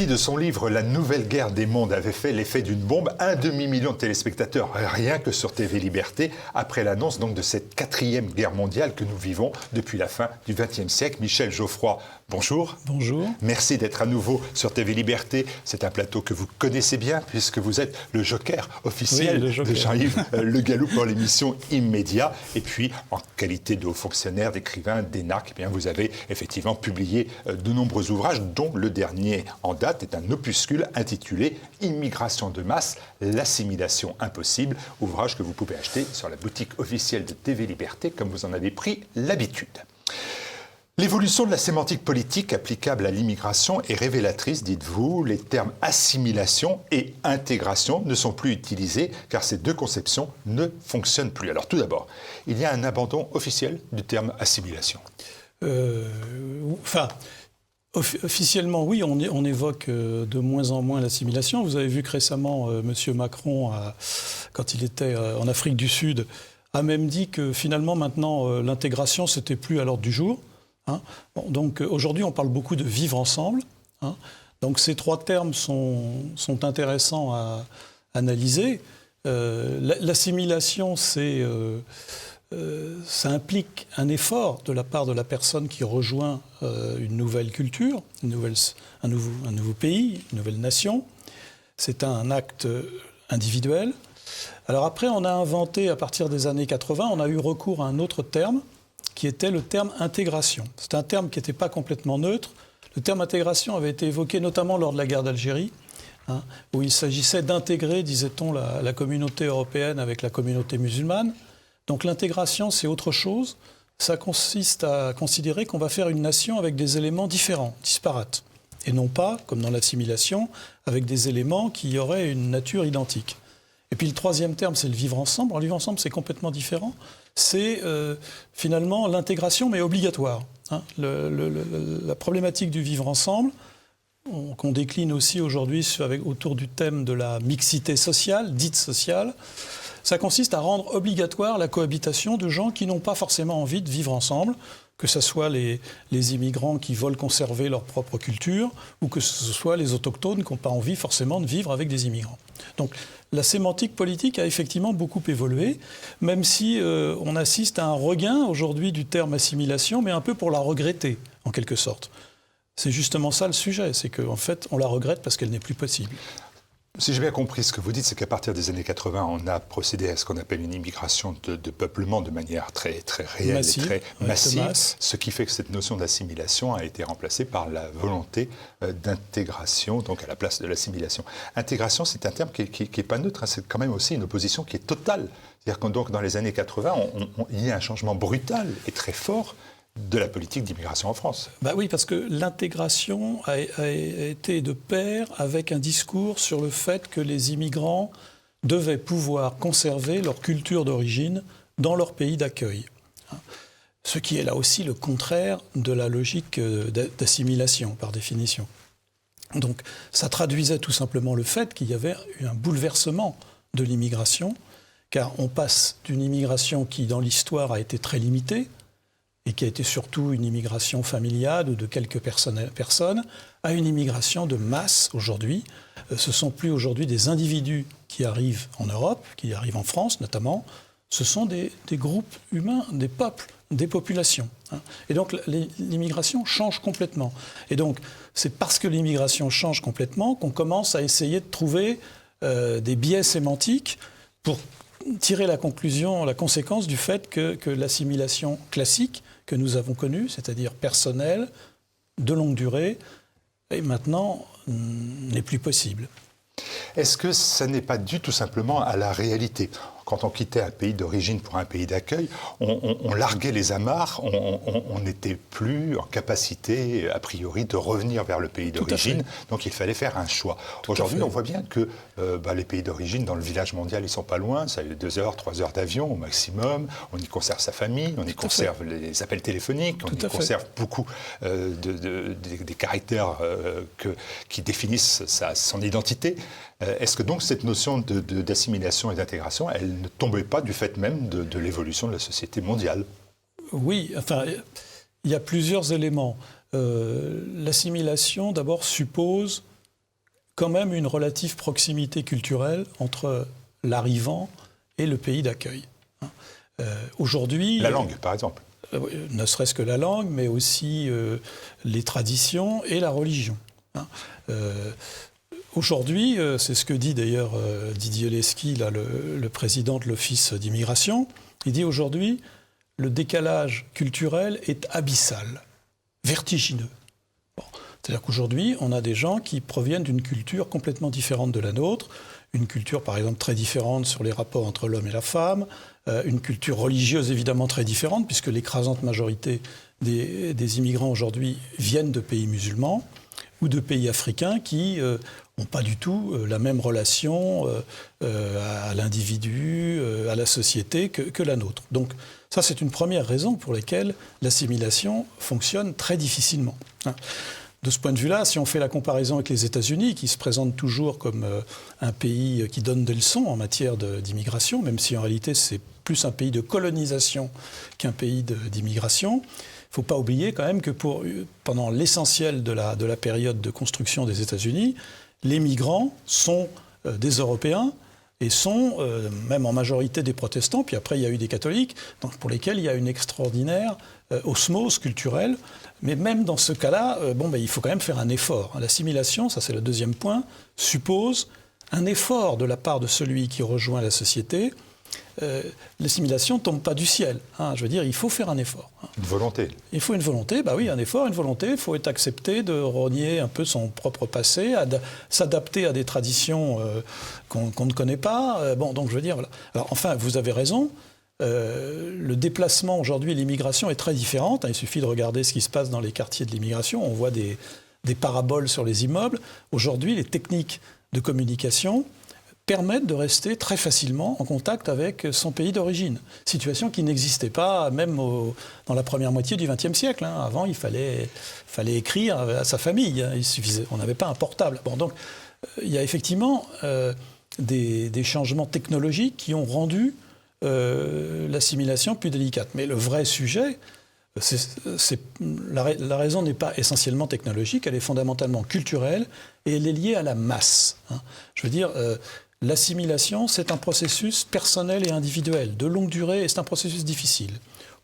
sortie de son livre « La nouvelle guerre des mondes » avait fait l'effet d'une bombe. 1 demi-million de téléspectateurs, rien que sur TV Liberté, après l'annonce donc de cette 4e guerre mondiale que nous vivons depuis la fin du XXe siècle. Michel Geoffroy, bonjour. Bonjour. Merci d'être à nouveau sur TV Liberté. C'est un plateau que vous connaissez bien puisque vous êtes le joker officiel de Jean-Yves Le Gallou pour l'émission Immédiat. Et puis, en qualité de haut fonctionnaire, d'écrivain, d'énarque, eh bien, vous avez effectivement publié de nombreux ouvrages, dont le dernier en date est un opuscule intitulé « Immigration de masse, l'assimilation impossible », ouvrage que vous pouvez acheter sur la boutique officielle de TV Liberté, comme vous en avez pris l'habitude. L'évolution de la sémantique politique applicable à l'immigration est révélatrice, dites-vous. Les termes assimilation et intégration ne sont plus utilisés car ces deux conceptions ne fonctionnent plus. Alors tout d'abord, il y a un abandon officiel du terme assimilation. Officiellement, oui, on évoque de moins en moins l'assimilation. Vous avez vu que récemment, M. Macron, quand il était en Afrique du Sud, a même dit que finalement, maintenant, l'intégration, c'était plus à l'ordre du jour. Hein. Bon, donc aujourd'hui, on parle beaucoup de vivre ensemble. Hein. Donc ces trois termes sont intéressants à analyser. L'assimilation, ça implique un effort de la part de la personne qui rejoint une nouvelle culture, un nouveau pays, une nouvelle nation. C'est un acte individuel. Alors après, on a inventé, à partir des années 80, on a eu recours à un autre terme, qui était le terme intégration. C'est un terme qui n'était pas complètement neutre. Le terme intégration avait été évoqué notamment lors de la guerre d'Algérie, hein, où il s'agissait d'intégrer, disait-on, la communauté européenne avec la communauté musulmane. Donc l'intégration, c'est autre chose. Ça consiste à considérer qu'on va faire une nation avec des éléments différents, disparates, et non pas, comme dans l'assimilation, avec des éléments qui auraient une nature identique. Et puis le troisième terme, c'est le vivre ensemble. Alors, le vivre ensemble, c'est complètement différent. C'est finalement l'intégration, mais obligatoire. Hein. La problématique du vivre ensemble, qu'on décline aussi aujourd'hui autour du thème de la mixité sociale, dite sociale, ça consiste à rendre obligatoire la cohabitation de gens qui n'ont pas forcément envie de vivre ensemble, que ce soit les immigrants qui veulent conserver leur propre culture, ou que ce soit les autochtones qui n'ont pas envie forcément de vivre avec des immigrants. Donc la sémantique politique a effectivement beaucoup évolué, même si on assiste à un regain aujourd'hui du terme assimilation, mais un peu pour la regretter, en quelque sorte. C'est justement ça le sujet, c'est qu'en fait, on la regrette parce qu'elle n'est plus possible. Si j'ai bien compris, ce que vous dites, c'est qu'à partir des années 80, on a procédé à ce qu'on appelle une immigration de peuplement de manière très, très réelle et très massive, ce qui fait que cette notion d'assimilation a été remplacée par la volonté d'intégration, donc à la place de l'assimilation. Intégration, c'est un terme qui n'est pas neutre, hein, c'est quand même aussi une opposition qui est totale. C'est-à-dire que donc, dans les années 80, il y a un changement brutal et très fort de la politique d'immigration en France. Bah oui, parce que l'intégration a été de pair avec un discours sur le fait que les immigrants devaient pouvoir conserver leur culture d'origine dans leur pays d'accueil. Ce qui est là aussi le contraire de la logique d'assimilation, par définition. Donc ça traduisait tout simplement le fait qu'il y avait eu un bouleversement de l'immigration, car on passe d'une immigration qui, dans l'histoire, a été très limitée, et qui a été surtout une immigration familiale ou de quelques personnes, à une immigration de masse aujourd'hui. Ce ne sont plus aujourd'hui des individus qui arrivent en Europe, qui arrivent en France notamment, ce sont des groupes humains, des peuples, des populations. Et donc l'immigration change complètement. Et donc c'est parce que l'immigration change complètement qu'on commence à essayer de trouver des biais sémantiques pour tirer la conséquence du fait que l'assimilation classique que nous avons connue, c'est-à-dire personnelle, de longue durée, et maintenant n'est plus possible. Est-ce que ça n'est pas dû tout simplement à la réalité ? Quand on quittait un pays d'origine pour un pays d'accueil, on larguait les amarres, on n'était plus en capacité, a priori, de revenir vers le pays d'origine. Donc il fallait faire un choix. Aujourd'hui, on voit bien que les pays d'origine, dans le village mondial, ils ne sont pas loin. Ça a 2 heures, 3 heures d'avion au maximum. On y conserve sa famille, on y conserve les appels téléphoniques, on y conserve beaucoup des caractères qui définissent son identité. Est-ce que donc cette notion d'assimilation et d'intégration, elle ne tombait pas du fait même de l'évolution de la société mondiale ? Oui, enfin, il y a plusieurs éléments. L'assimilation, d'abord, suppose quand même une relative proximité culturelle entre l'arrivant et le pays d'accueil. Aujourd'hui... La langue, par exemple. Ne serait-ce que la langue, mais aussi les traditions et la religion. Aujourd'hui, c'est ce que dit d'ailleurs Didier Lesky, là, le président de l'Office d'immigration, il dit aujourd'hui, le décalage culturel est abyssal, vertigineux. Bon. C'est-à-dire qu'aujourd'hui, on a des gens qui proviennent d'une culture complètement différente de la nôtre, une culture par exemple très différente sur les rapports entre l'homme et la femme, une culture religieuse évidemment très différente, puisque l'écrasante majorité des immigrants aujourd'hui viennent de pays musulmans ou de pays africains qui n'ont pas du tout la même relation à l'individu, à la société que la nôtre. Donc ça, c'est une première raison pour laquelle l'assimilation fonctionne très difficilement. De ce point de vue-là, si on fait la comparaison avec les États-Unis, qui se présentent toujours comme un pays qui donne des leçons en matière d'immigration, même si en réalité c'est plus un pays de colonisation qu'un pays d'immigration, il ne faut pas oublier quand même que pendant l'essentiel de la période de construction des États-Unis, les migrants sont des Européens et sont même en majorité des protestants, puis après il y a eu des catholiques, donc pour lesquels il y a une extraordinaire osmose culturelle. Mais même dans ce cas-là, il faut quand même faire un effort. L'assimilation, ça c'est le deuxième point, suppose un effort de la part de celui qui rejoint la société. L'assimilation ne tombe pas du ciel. Je veux dire, il faut faire un effort. Une volonté. Il faut une volonté, oui, un effort, une volonté. Il faut être accepté de renier un peu son propre passé, s'adapter à des traditions qu'on ne connaît pas. Donc je veux dire, voilà. Alors enfin, vous avez raison. Le déplacement aujourd'hui, l'immigration est très différente. Il suffit de regarder ce qui se passe dans les quartiers de l'immigration. On voit des paraboles sur les immeubles. Aujourd'hui, les techniques de communication permettent de rester très facilement en contact avec son pays d'origine. Situation qui n'existait pas même dans la première moitié du XXe siècle. Avant, il fallait écrire à sa famille. Il suffisait, on n'avait pas un portable. Donc, il y a effectivement des changements technologiques qui ont rendu l'assimilation plus délicate. Mais le vrai sujet, la raison n'est pas essentiellement technologique, elle est fondamentalement culturelle et elle est liée à la masse. Je veux dire, l'assimilation, c'est un processus personnel et individuel, de longue durée, et c'est un processus difficile.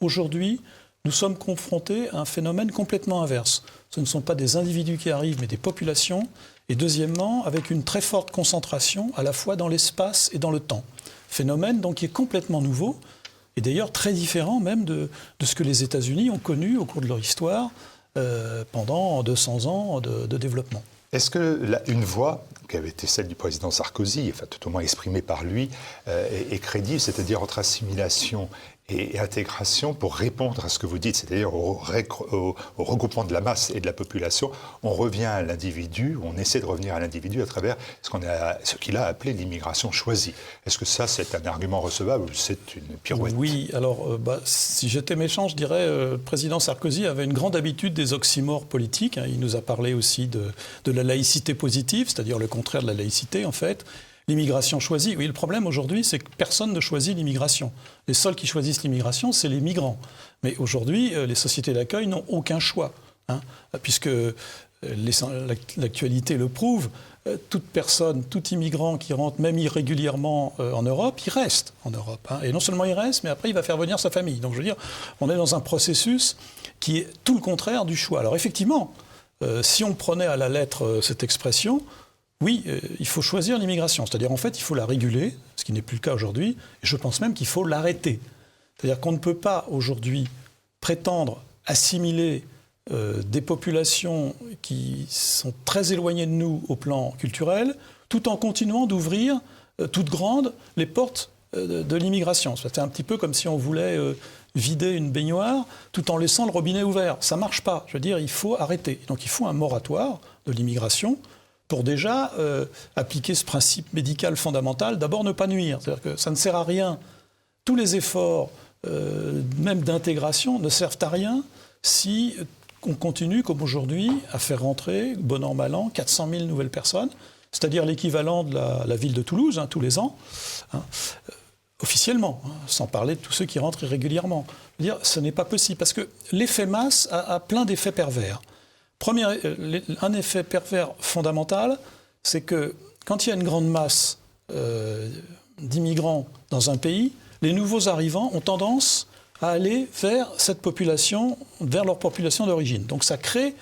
Aujourd'hui, nous sommes confrontés à un phénomène complètement inverse. Ce ne sont pas des individus qui arrivent, mais des populations. Et deuxièmement, avec une très forte concentration, à la fois dans l'espace et dans le temps. Phénomène donc qui est complètement nouveau, et d'ailleurs très différent même de ce que les États-Unis ont connu au cours de leur histoire pendant 200 ans de développement. Est-ce que une voix qui avait été celle du président Sarkozy, enfin tout au moins exprimée par lui, est crédible, c'est-à-dire entre assimilation et intégration, pour répondre à ce que vous dites, c'est-à-dire au regroupement de la masse et de la population, on revient à l'individu, on essaie de revenir à l'individu à travers ce qu'il a appelé l'immigration choisie. Est-ce que ça, c'est un argument recevable ou c'est une pirouette? Oui, alors si j'étais méchant, je dirais le président Sarkozy avait une grande habitude des oxymores politiques. Il nous a parlé aussi de la laïcité positive, c'est-à-dire le contraire de la laïcité en fait. L'immigration choisie. Oui, le problème aujourd'hui, c'est que personne ne choisit l'immigration. Les seuls qui choisissent l'immigration, c'est les migrants. Mais aujourd'hui, les sociétés d'accueil n'ont aucun choix, puisque l'actualité le prouve. Toute personne, tout immigrant qui rentre, même irrégulièrement en Europe, il reste en Europe. Et non seulement il reste, mais après, il va faire venir sa famille. Donc, je veux dire, on est dans un processus qui est tout le contraire du choix. Alors, effectivement, si on prenait à la lettre cette expression, oui, il faut choisir l'immigration. C'est-à-dire, en fait, il faut la réguler, ce qui n'est plus le cas aujourd'hui. Et je pense même qu'il faut l'arrêter. C'est-à-dire qu'on ne peut pas, aujourd'hui, prétendre assimiler des populations qui sont très éloignées de nous au plan culturel, tout en continuant d'ouvrir toutes grandes les portes de l'immigration. C'est un petit peu comme si on voulait vider une baignoire tout en laissant le robinet ouvert. Ça ne marche pas. Je veux dire, il faut arrêter. Donc il faut un moratoire de l'immigration pour déjà appliquer ce principe médical fondamental, d'abord ne pas nuire. C'est-à-dire que ça ne sert à rien. Tous les efforts, même d'intégration, ne servent à rien si on continue, comme aujourd'hui, à faire rentrer, bon an, mal an, 400 000 nouvelles personnes, c'est-à-dire l'équivalent de la ville de Toulouse, tous les ans, officiellement, sans parler de tous ceux qui rentrent irrégulièrement. Je veux dire, ce n'est pas possible, parce que l'effet masse a plein d'effets pervers. Un effet pervers fondamental, c'est que quand il y a une grande masse d'immigrants dans un pays, les nouveaux arrivants ont tendance à aller vers cette population, vers leur population d'origine. Donc ça crée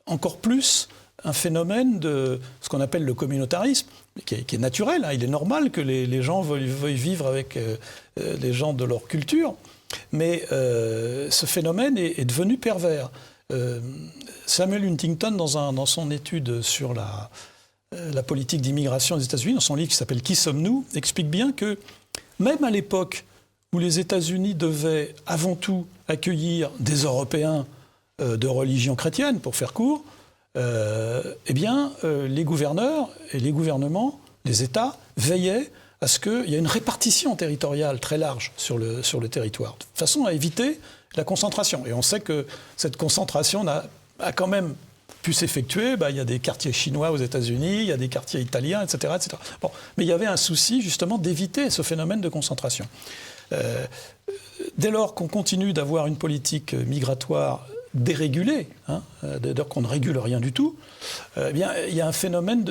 encore plus un phénomène de ce qu'on appelle le communautarisme, qui est naturel. Il est normal que les gens veuillent vivre avec les gens de leur culture, mais ce phénomène est devenu pervers. Samuel Huntington, dans son étude sur la politique d'immigration des États-Unis, dans son livre qui s'appelle « Qui sommes-nous ?», explique bien que même à l'époque où les États-Unis devaient avant tout accueillir des Européens de religion chrétienne, pour faire court, les gouverneurs et les gouvernements, les États, veillaient à ce qu'il y ait une répartition territoriale très large sur le territoire, de façon à éviter la concentration. Et on sait que cette concentration a quand même pu s'effectuer. Il y a des quartiers chinois aux États-Unis, il y a des quartiers italiens, etc. etc. Bon, mais il y avait un souci justement d'éviter ce phénomène de concentration. Dès lors qu'on continue d'avoir une politique migratoire dérégulée, dès lors qu'on ne régule rien du tout, il y a un phénomène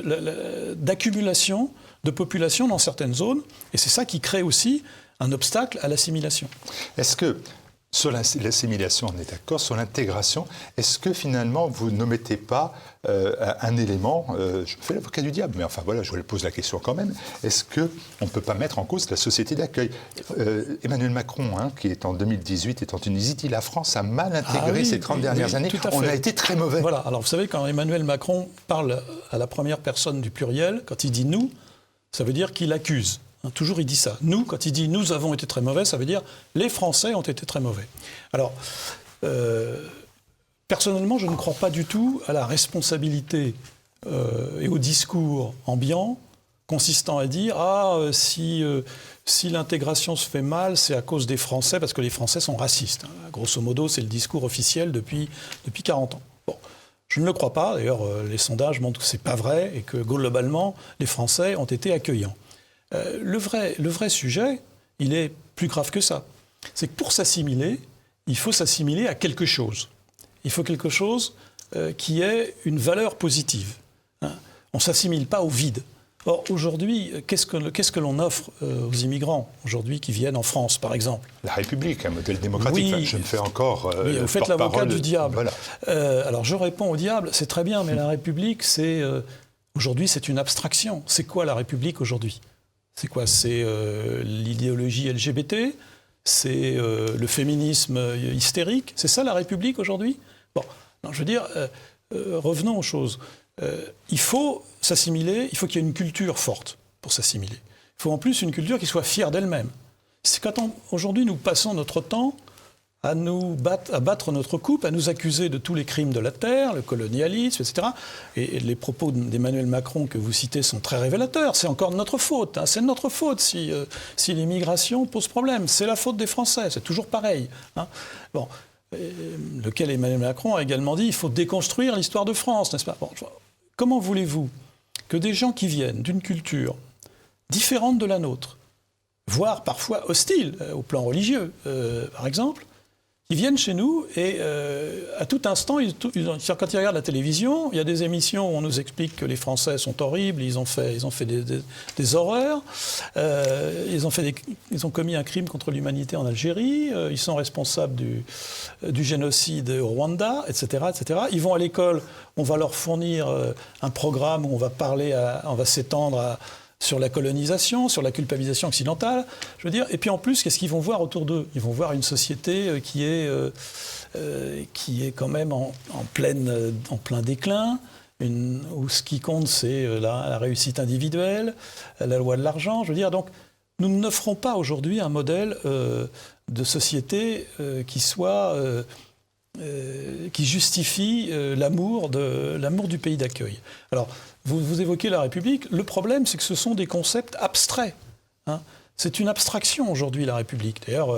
d'accumulation de population dans certaines zones, et c'est ça qui crée aussi un obstacle à l'assimilation. Est-ce que, sur l'assimilation, on est d'accord, sur l'intégration, est-ce que finalement vous ne mettez pas un élément, je fais l'avocat du diable, mais enfin voilà, je vous pose la question quand même, est-ce qu'on ne peut pas mettre en cause la société d'accueil ? Emmanuel Macron, qui est en 2018, est en Tunisie, dit la France a mal intégré ces 30 dernières années, on a été très mauvais. Voilà, alors vous savez, quand Emmanuel Macron parle à la première personne du pluriel, quand il dit « nous », ça veut dire qu'il accuse. Toujours il dit ça. Nous, quand il dit « nous avons été très mauvais », ça veut dire « les Français ont été très mauvais ». Alors, personnellement, je ne crois pas du tout à la responsabilité et au discours ambiant consistant à dire « ah, si l'intégration se fait mal, c'est à cause des Français, parce que les Français sont racistes ». Grosso modo, c'est le discours officiel depuis 40 ans. Bon. Je ne le crois pas. D'ailleurs, les sondages montrent que ce n'est pas vrai et que, globalement, les Français ont été accueillants. Le vrai sujet, il est plus grave que ça. C'est que pour s'assimiler, il faut s'assimiler à quelque chose. Il faut quelque chose qui ait une valeur positive. On ne s'assimile pas au vide. Or, aujourd'hui, qu'est-ce que l'on offre aux immigrants, aujourd'hui, qui viennent en France, par exemple ? La République, un modèle démocratique. Oui, je me fais encore vous faites l'avocat du diable. Voilà. Alors, je réponds au diable, c'est très bien, mais la République, aujourd'hui, c'est une abstraction. C'est quoi la République aujourd'hui ? C'est quoi ? C'est l'idéologie LGBT ? C'est le féminisme hystérique ? C'est ça la République aujourd'hui ? Bon, non, je veux dire, revenons aux choses. Il faut s'assimiler, il faut qu'il y ait une culture forte pour s'assimiler. Il faut en plus une culture qui soit fière d'elle-même. C'est quand aujourd'hui nous passons notre temps à battre notre coupe, à nous accuser de tous les crimes de la terre, le colonialisme, etc. Et les propos d'Emmanuel Macron que vous citez sont très révélateurs. C'est encore de notre faute. C'est de notre faute si l'immigration pose problème. C'est la faute des Français. C'est toujours pareil. Bon. Lequel Emmanuel Macron a également dit il faut déconstruire l'histoire de France, n'est-ce pas ? Bon, comment voulez-vous que des gens qui viennent d'une culture différente de la nôtre, voire parfois hostile au plan religieux, par exemple, qui viennent chez nous et à tout instant, quand ils regardent la télévision, il y a des émissions où on nous explique que les Français sont horribles, ils ont fait des horreurs, ils ont commis un crime contre l'humanité en Algérie, ils sont responsables du génocide au Rwanda, etc., etc. Ils vont à l'école, on va leur fournir un programme où on va s'étendre sur la colonisation, sur la culpabilisation occidentale, je veux dire. Et puis en plus, qu'est-ce qu'ils vont voir autour d'eux ? Ils vont voir une société qui est quand même en plein déclin, où ce qui compte, c'est la réussite individuelle, la loi de l'argent, je veux dire. Donc, nous n'offrons pas aujourd'hui un modèle de société qui justifie l'amour du pays d'accueil. Alors, vous évoquez la République. Le problème, c'est que ce sont des concepts abstraits. C'est une abstraction aujourd'hui, la République. D'ailleurs,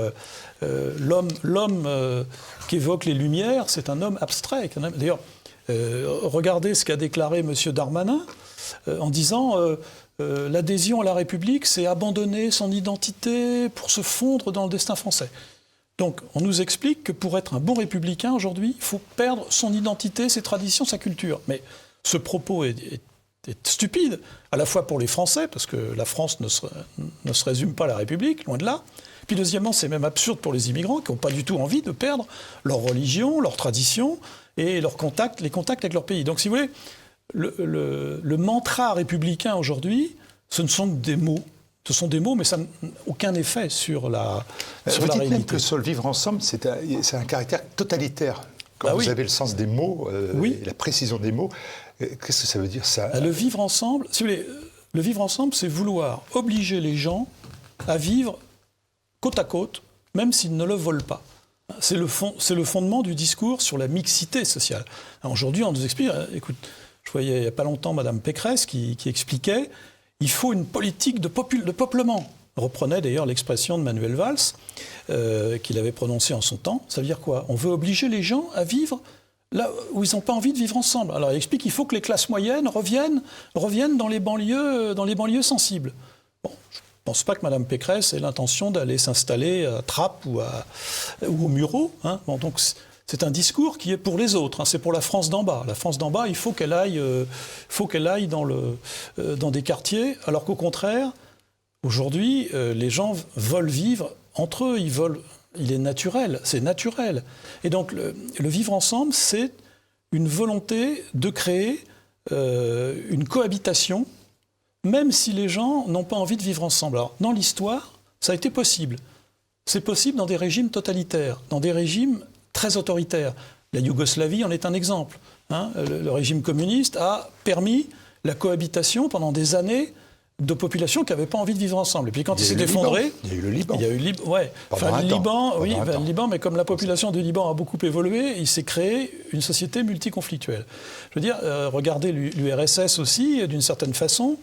l'homme qu'évoquent les Lumières, c'est un homme abstrait. D'ailleurs, regardez ce qu'a déclaré M. Darmanin en disant l'adhésion à la République, c'est abandonner son identité pour se fondre dans le destin français. Donc, on nous explique que pour être un bon républicain aujourd'hui, il faut perdre son identité, ses traditions, sa culture. Mais ce propos est est stupide, à la fois pour les Français, parce que la France ne se résume pas à la République, loin de là. Puis deuxièmement, c'est même absurde pour les immigrants qui n'ont pas du tout envie de perdre leur religion, leur tradition et les contacts avec leur pays. Donc si vous voulez, le mantra républicain aujourd'hui, ce ne sont que des mots. Ce sont des mots, mais ça n'a aucun effet sur la réalité. Vous dites même que sur le vivre ensemble, c'est un caractère totalitaire. Quand vous avez le sens des mots, et la précision des mots, qu'est-ce que ça veut dire ça ? Le vivre ensemble, si vous voulez, le vivre ensemble, c'est vouloir obliger les gens à vivre côte à côte, même s'ils ne le veulent pas. C'est le fondement du discours sur la mixité sociale. Aujourd'hui, on nous explique, écoute, je voyais il n'y a pas longtemps Mme Pécresse qui expliquait il faut une politique de peuplement. Reprenait d'ailleurs l'expression de Manuel Valls, qu'il avait prononcée en son temps. Ça veut dire quoi ? On veut obliger les gens à vivre là où ils n'ont pas envie de vivre ensemble. Alors il explique qu'il faut que les classes moyennes reviennent dans les banlieues sensibles. Bon, je ne pense pas que Mme Pécresse ait l'intention d'aller s'installer à Trappes ou au Mureau. Hein. Bon, donc c'est un discours qui est pour les autres. Hein. C'est pour la France d'en bas. La France d'en bas, il faut qu'elle aille dans des quartiers, alors qu'au contraire, aujourd'hui, les gens veulent vivre entre eux. Il est naturel, c'est naturel. Et donc le vivre ensemble, c'est une volonté de créer une cohabitation, même si les gens n'ont pas envie de vivre ensemble. Alors, dans l'histoire, ça a été possible. C'est possible dans des régimes totalitaires, dans des régimes très autoritaires. La Yougoslavie en est un exemple. Hein. Le régime communiste a permis la cohabitation pendant des années de populations qui n'avaient pas envie de vivre ensemble. Et puis quand il s'est effondré... Il y a eu le Liban. Il y a eu le Liban, ouais. Enfin, le Liban, oui, le Liban, mais comme la population du Liban a beaucoup évolué, il s'est créé une société multiconflictuelle. Je veux dire, regardez l'URSS aussi, d'une certaine façon,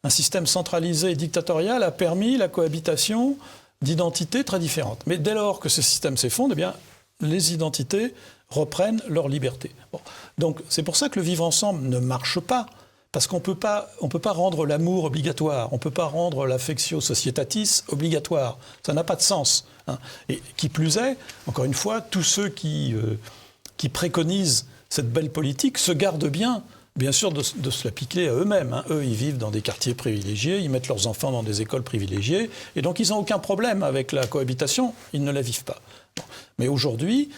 un système centralisé et dictatorial a permis la cohabitation d'identités très différentes. Mais dès lors que ce système s'effondre, eh bien, les identités reprennent leur liberté. Bon. Donc c'est pour ça que le vivre ensemble ne marche pas, parce qu'on peut pas rendre l'amour obligatoire, on ne peut pas rendre l'affectio societatis obligatoire. Ça n'a pas de sens. Hein. Et qui plus est, encore une fois, tous ceux qui préconisent cette belle politique se gardent bien sûr, de se l'appliquer à eux-mêmes. Hein. Eux, ils vivent dans des quartiers privilégiés, ils mettent leurs enfants dans des écoles privilégiées, et donc ils n'ont aucun problème avec la cohabitation, ils ne la vivent pas. Bon. Mais aujourd'hui,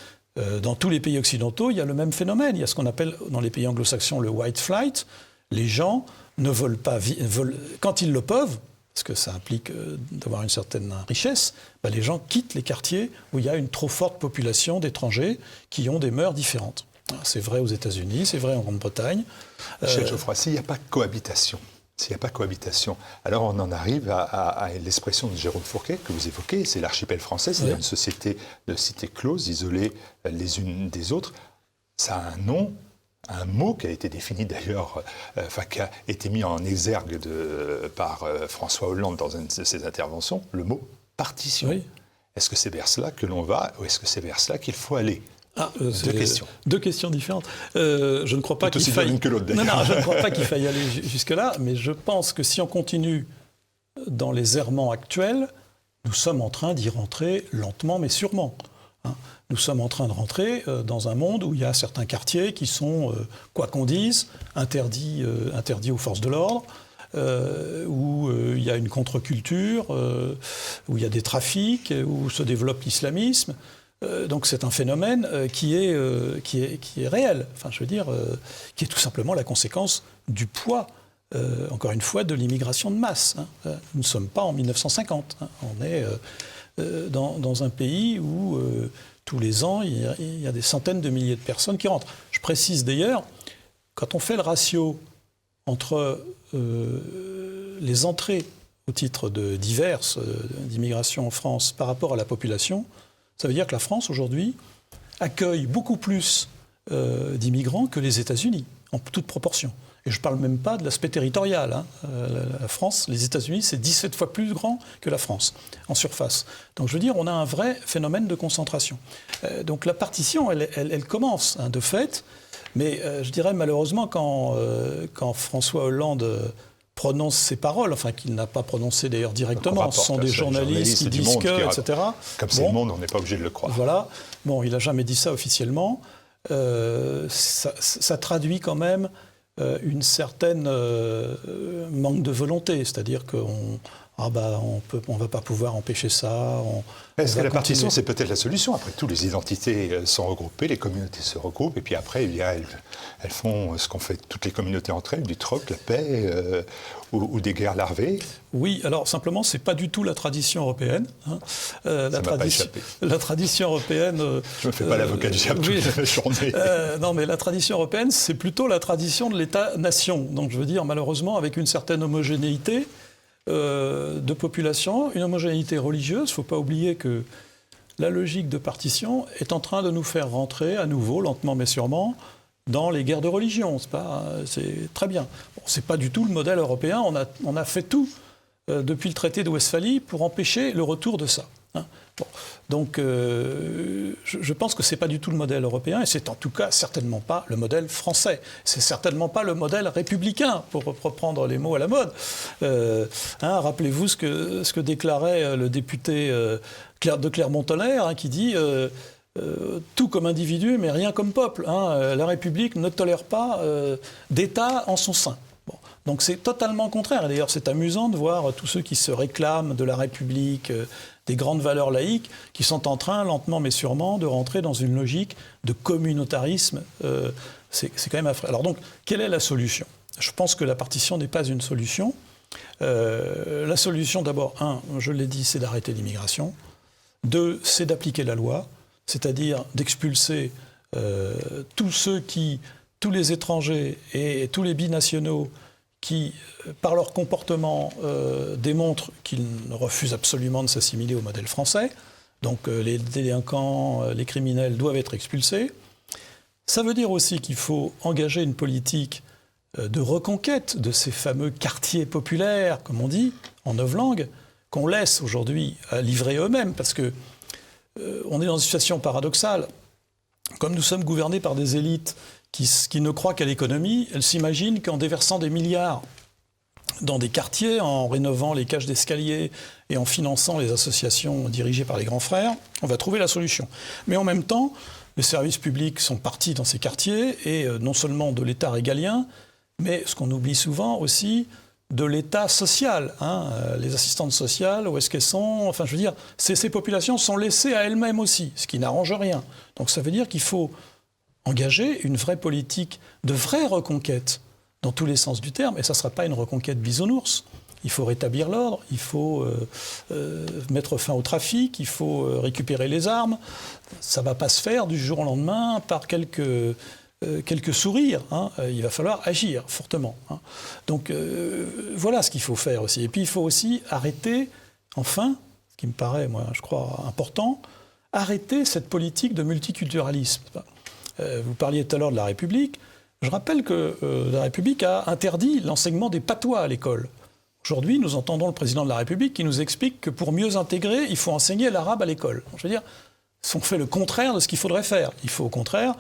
dans tous les pays occidentaux, il y a le même phénomène. Il y a ce qu'on appelle, dans les pays anglo-saxons, le white flight. Les gens ne veulent pas quand ils le peuvent, parce que ça implique d'avoir une certaine richesse, les gens quittent les quartiers où il y a une trop forte population d'étrangers qui ont des mœurs différentes. C'est vrai aux États-Unis, c'est vrai en Grande-Bretagne. Michel Geoffroy, s'il n'y a pas de cohabitation, alors on en arrive à l'expression de Jérôme Fourquet que vous évoquez, c'est l'archipel français, c'est une société de cités closes, isolées les unes des autres. Ça a un nom, un mot qui a été défini d'ailleurs, qui a été mis en exergue par François Hollande dans une de ses interventions, le mot partition. Oui. Est-ce que c'est vers cela que l'on va ou est-ce que c'est vers cela qu'il faut aller ? Deux questions différentes. Je ne crois pas qu'il faille... que l'autre, d'ailleurs. Non, je ne crois pas qu'il faille aller jusque-là, mais je pense que si on continue dans les errements actuels, nous sommes en train d'y rentrer lentement mais sûrement. Hein. Nous sommes en train de rentrer dans un monde où il y a certains quartiers qui sont, quoi qu'on dise, interdits aux forces de l'ordre, où il y a une contre-culture, où il y a des trafics, où se développe l'islamisme. Donc c'est un phénomène qui est réel, enfin, je veux dire, qui est tout simplement la conséquence du poids, encore une fois, de l'immigration de masse. Hein. Nous ne sommes pas en 1950. Hein. On est dans un pays où tous les ans, il y a des centaines de milliers de personnes qui rentrent. Je précise d'ailleurs, quand on fait le ratio entre les entrées au titre diverses d'immigration en France par rapport à la population, ça veut dire que la France, aujourd'hui, accueille beaucoup plus d'immigrants que les États-Unis, en toute proportion. Et je ne parle même pas de l'aspect territorial. Hein. La France, les États-Unis, c'est 17 fois plus grand que la France, en surface. Donc je veux dire, on a un vrai phénomène de concentration. Donc la partition, elle commence, hein, de fait. Mais je dirais, malheureusement, quand François Hollande... prononce ces paroles, enfin qu'il n'a pas prononcé d'ailleurs directement, ce sont des journalistes qui disent que, etc. Comme c'est le Monde, on n'est pas obligé de le croire. Voilà, bon, il n'a jamais dit ça officiellement. Ça traduit quand même une certaine manque de volonté, c'est-à-dire qu'on on va pas pouvoir empêcher ça. Est-ce que la partition, c'est peut-être la solution? Après tout, les identités sont regroupées, les communautés se regroupent, et puis après, elles font ce qu'ont fait toutes les communautés entre elles, du troc, la paix, ou des guerres larvées. Oui, alors simplement, c'est pas du tout la tradition européenne. Hein. Ça m'a pas échappé. La tradition européenne... Je me fais pas l'avocat du diable toute la journée. Non, mais la tradition européenne, c'est plutôt la tradition de l'État-nation. Donc je veux dire, malheureusement, avec une certaine homogénéité de population, une homogénéité religieuse. Il ne faut pas oublier que la logique de partition est en train de nous faire rentrer à nouveau, lentement mais sûrement, dans les guerres de religion. C'est très bien. Bon, ce n'est pas du tout le modèle européen. On a fait tout depuis le traité de Westphalie pour empêcher le retour de ça. Hein. Bon. Donc je pense que ce n'est pas du tout le modèle européen et c'est en tout cas certainement pas le modèle français. C'est certainement pas le modèle républicain, pour reprendre les mots à la mode. Rappelez-vous ce que déclarait le député de Clermont-Tonnerre, qui dit tout comme individu mais rien comme peuple. La République ne tolère pas d'État en son sein. Bon. Donc c'est totalement contraire. Et d'ailleurs c'est amusant de voir tous ceux qui se réclament de la République, des grandes valeurs laïques, qui sont en train, lentement mais sûrement, de rentrer dans une logique de communautarisme. C'est quand même affreux. Alors donc, quelle est la solution? Je pense que la partition n'est pas une solution. La solution, d'abord, je l'ai dit, c'est d'arrêter l'immigration. 2, c'est d'appliquer la loi, c'est-à-dire d'expulser tous les étrangers et tous les binationaux qui, par leur comportement, démontrent qu'ils refusent absolument de s'assimiler au modèle français. Donc les délinquants, les criminels doivent être expulsés. Ça veut dire aussi qu'il faut engager une politique de reconquête de ces fameux quartiers populaires, comme on dit, en 9 langues, qu'on laisse aujourd'hui livrer eux-mêmes, parce que on est dans une situation paradoxale. Comme nous sommes gouvernés par des élites qui ne croient qu'à l'économie, elles s'imaginent qu'en déversant des milliards dans des quartiers, en rénovant les cages d'escalier et en finançant les associations dirigées par les grands frères, on va trouver la solution. Mais en même temps, les services publics sont partis dans ces quartiers, et non seulement de l'État régalien, mais ce qu'on oublie souvent aussi, de l'État social. Les assistantes sociales, où est-ce qu'elles sont? Enfin, je veux dire, ces populations sont laissées à elles-mêmes aussi, ce qui n'arrange rien. Donc ça veut dire qu'il faut engager une vraie politique de vraie reconquête, dans tous les sens du terme, et ça ne sera pas une reconquête bisounours. Il faut rétablir l'ordre, il faut mettre fin au trafic, il faut récupérer les armes. Ça ne va pas se faire du jour au lendemain par quelques sourires. Il va falloir agir fortement. Donc voilà ce qu'il faut faire aussi. Et puis il faut aussi arrêter, enfin, ce qui me paraît, moi, je crois, important, arrêter cette politique de multiculturalisme. Vous parliez tout à l'heure de la République. Je rappelle que la République a interdit l'enseignement des patois à l'école. Aujourd'hui, nous entendons le président de la République qui nous explique que pour mieux intégrer, il faut enseigner l'arabe à l'école. Je veux dire, on fait le contraire de ce qu'il faudrait faire. Il faut au contraire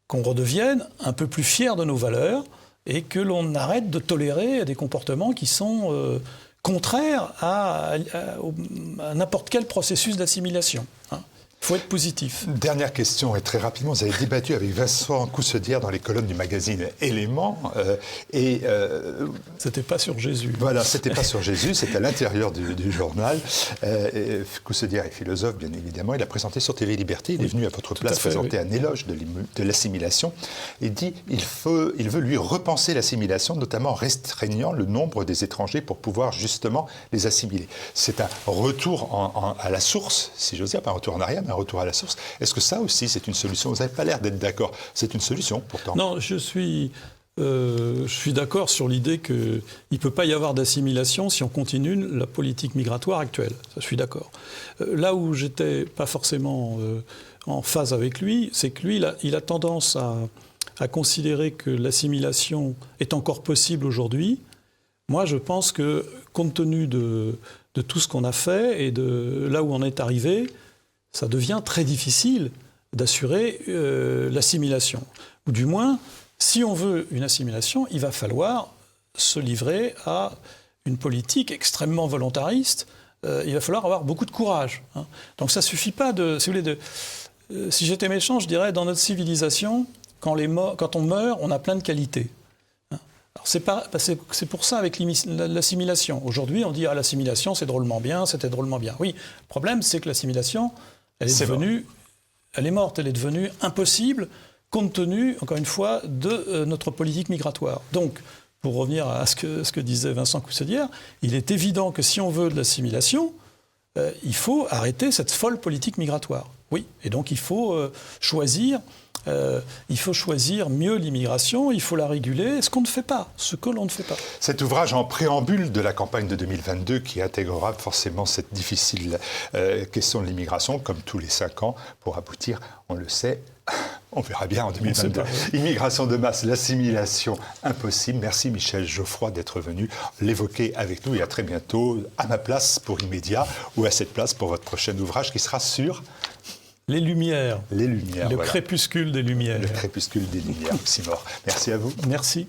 qu'on redevienne un peu plus fiers de nos valeurs et que l'on arrête de tolérer des comportements qui sont contraires à n'importe quel processus d'assimilation. Il faut être positif. Dernière question, et très rapidement, vous avez débattu avec Vincent Coussedière dans les colonnes du magazine Éléments. C'était pas sur Jésus. Voilà, c'était pas sur Jésus, c'était à l'intérieur du journal. Coussedière est philosophe, bien évidemment. Il a présenté sur TV Liberté. Il est venu à votre place présenter un éloge de l'assimilation. Il dit il veut lui repenser l'assimilation, notamment en restreignant le nombre des étrangers pour pouvoir justement les assimiler. C'est un retour à la source, si j'ose dire, pas un retour en arrière, un retour à la source. Est-ce que ça aussi, c'est une solution? Vous n'avez pas l'air d'être d'accord. C'est une solution, pourtant. Non, je suis d'accord sur l'idée qu'il ne peut pas y avoir d'assimilation si on continue la politique migratoire actuelle. Ça, je suis d'accord. Là où je n'étais pas forcément en phase avec lui, c'est que lui, il a tendance à considérer que l'assimilation est encore possible aujourd'hui. Moi, je pense que, compte tenu de tout ce qu'on a fait et de là où on est arrivé, ça devient très difficile d'assurer l'assimilation. Ou du moins, si on veut une assimilation, il va falloir se livrer à une politique extrêmement volontariste. Il va falloir avoir beaucoup de courage. Donc ça ne suffit pas si j'étais méchant, je dirais, dans notre civilisation, quand on meurt, on a plein de qualités. C'est pour ça avec l'assimilation. Aujourd'hui, on dit « Ah, l'assimilation, c'est drôlement bien, c'était drôlement bien ». Oui, le problème, c'est que l'assimilation, elle est morte, elle est devenue impossible, compte tenu, encore une fois, de notre politique migratoire. Donc, pour revenir à ce que disait Vincent Cousselière, il est évident que si on veut de l'assimilation, il faut arrêter cette folle politique migratoire. Oui, et donc il faut choisir mieux l'immigration, il faut la réguler, ce qu'on ne fait pas, ce que l'on ne fait pas. Cet ouvrage en préambule de la campagne de 2022 qui intégrera forcément cette difficile question de l'immigration, comme tous les 5 ans, pour aboutir, on le sait, on verra bien en 2022. Immigration de masse, l'assimilation impossible. Merci Michel Geoffroy d'être venu l'évoquer avec nous et à très bientôt à ma place pour Immédiat ou à cette place pour votre prochain ouvrage qui sera sur... Les Lumières. Les Lumières, Le crépuscule des Lumières. Le crépuscule des Lumières, Oxymore. Merci à vous. Merci.